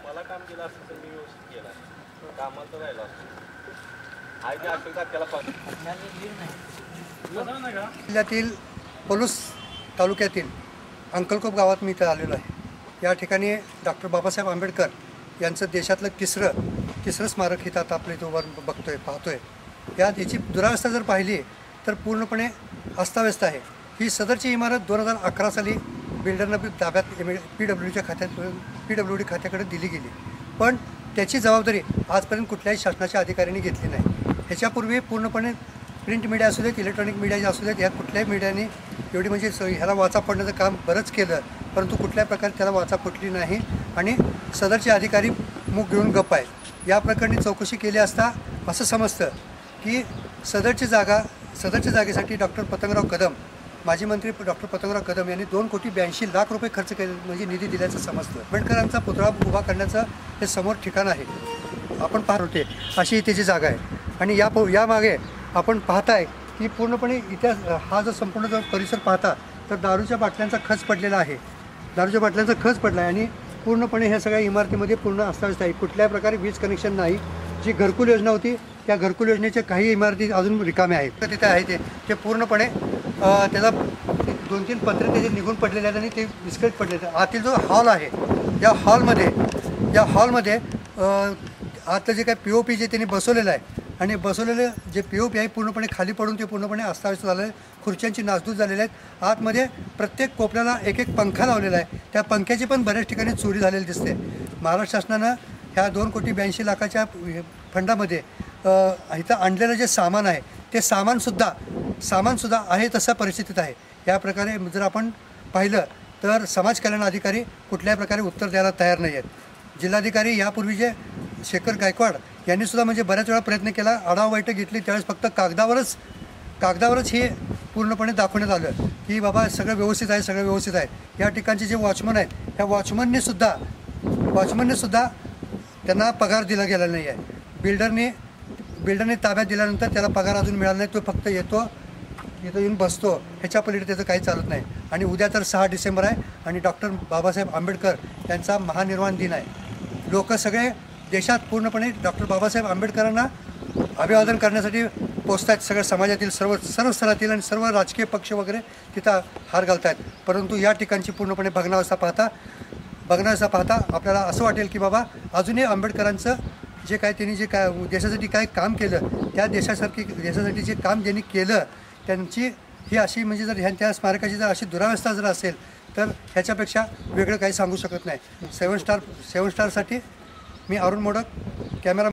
मला काम केलं असतं तर मी व्यवस्थित केलं कामाचं राहिलं असतं आहे ते असेल का त्याला जिल्ह्यातील पलूस तालुक्यातील अंकलकोप गावात मी इथं आलेलो आहे। या ठिकाणी डॉक्टर बाबासाहेब आंबेडकर यांचं देशातलं तिसरं स्मारक इथं आता आपल्या इथं पाहतोय। याची दुरावस्था जर पाहिली तर पूर्णपणे अस्ताव्यस्त आहे। ही सदरची इमारत 2011 साली बिल्डरनं ताब्यात PWD खात्याकडे दिली गेली, पण त्याची जबाबदारी आजपर्यंत कुठल्याही शासनाच्या अधिकाऱ्यांनी घेतली नाही। ह्याच्यापूर्वी पूर्णपणे प्रिंट मीडिया असू देत, इलेक्ट्रॉनिक मीडिया असू देत, या कुठल्याही मीडियाने एवढी म्हणजे ह्याला वाचा पडण्याचं काम बरंच केलं, परंतु कुठल्या प्रकारे त्याला वाचा फुटली नाही आणि सदरचे अधिकारी मुख घेऊन गप्प आहेत। या प्रकरणी चौकशी केली असता असं समजतं की सदरच्या जागेसाठी डॉक्टर पतंगराव कदम, माजी मंत्री डॉक्टर पतंगराव कदम यांनी 2,82,00,000 रुपये खर्च केले, म्हणजे निधी दिल्याचं समजतं। आंबेडकरांचा पुतळा उभा करण्याचं हे समोर ठिकाण आहे, आपण पाहत होते अशी त्याची जागा आहे। आणि यामागे आपण पाहताय की पूर्णपणे इथे हा जो संपूर्ण जो परिसर पाहता तर दारूच्या बाटल्यांचा खच पडलेला आहे, दारूच्या बाटल्यांचा खच पडला आहे आणि पूर्णपणे ह्या सगळ्या इमारतीमध्ये पूर्ण अस्ताव्यस्त आहे। कुठल्याही प्रकारे वीज कनेक्शन नाही। जी घरकुल योजना होती त्या घरकुल योजनेच्या काही इमारती अजून रिकाम्या आहेत, तर तिथे आहे ते पूर्णपणे त्याला 2-3 पत्रे त्याचे निघून पडलेले आहेत आणि ते विस्कळीत पडलेले आहेत। आतील जो हॉल आहे या हॉलमध्ये आतलं जे काही POP जे त्यांनी बसवलेलं आहे आणि बसवलेलं जे POP आहे पूर्णपणे खाली पडून ते पूर्णपणे अस्ताव्यस्त झालेलं आहे। खुर्च्यांची नासधूस झालेल्या आहेत। आतमध्ये प्रत्येक कोपऱ्याला एक पंखा लावलेला आहे, त्या पंख्याची पण बऱ्याच ठिकाणी चोरी झालेली दिसते। महाराष्ट्र शासनानं ह्या 2,82,00,000 फंडामध्ये इथं आणलेलं जे सामान आहे ते सामानसुद्धा आहे तशा परिस्थितीत आहे। या प्रकारे जर आपण पाहिलं तर समाज कल्याण अधिकारी कुठल्याही प्रकारे उत्तर द्यायला तयार नाही आहेत। जिल्हाधिकारी यापूर्वी जे शेखर गायकवाड यांनीसुद्धा म्हणजे बऱ्याच वेळा प्रयत्न केला, आढावा बैठक घेतली, त्यावेळेस फक्त कागदावरच हे पूर्णपणे दाखवण्यात आलं की बाबा सगळं व्यवस्थित आहे। या ठिकाणचे जे वॉचमन आहेत त्या वॉचमनने सुद्धा त्यांना पगार दिला गेला नाही आहे। बिल्डरने ताब्यात दिल्यानंतर त्याला पगार अजून मिळाला नाही, तो फक्त इथं येऊन बसतो, ह्याच्या पलीकडे त्याचं काही चालत नाही। आणि उद्या तर 6 डिसेंबर आहे आणि डॉक्टर बाबासाहेब आंबेडकर यांचा महानिर्वाण दिन आहे। लोक सगळे देशात पूर्णपणे डॉक्टर बाबासाहेब आंबेडकरांना अभिवादन करण्यासाठी पोचत आहेत। सगळ्या समाजातील सर्व स्तरातील आणि सर्व राजकीय पक्ष वगैरे तिथं हार घालत आहेत, परंतु या ठिकाणची पूर्णपणे भग्नावस्था पाहता आपल्याला असं वाटेल की बाबा अजूनही आंबेडकरांचं त्यांनी देशासाठी काय काम केलं, त्या देशासाठी जे काम ज्यांनी केलं त्यांची ही अशी म्हणजे जर त्या स्मारकाची जर अशी दुरावस्था जर असेल तर ह्याच्यापेक्षा वेगळं काही सांगू शकत नाही। 7 स्टारसाठी मी अरुण मोडक, कॅमेरा।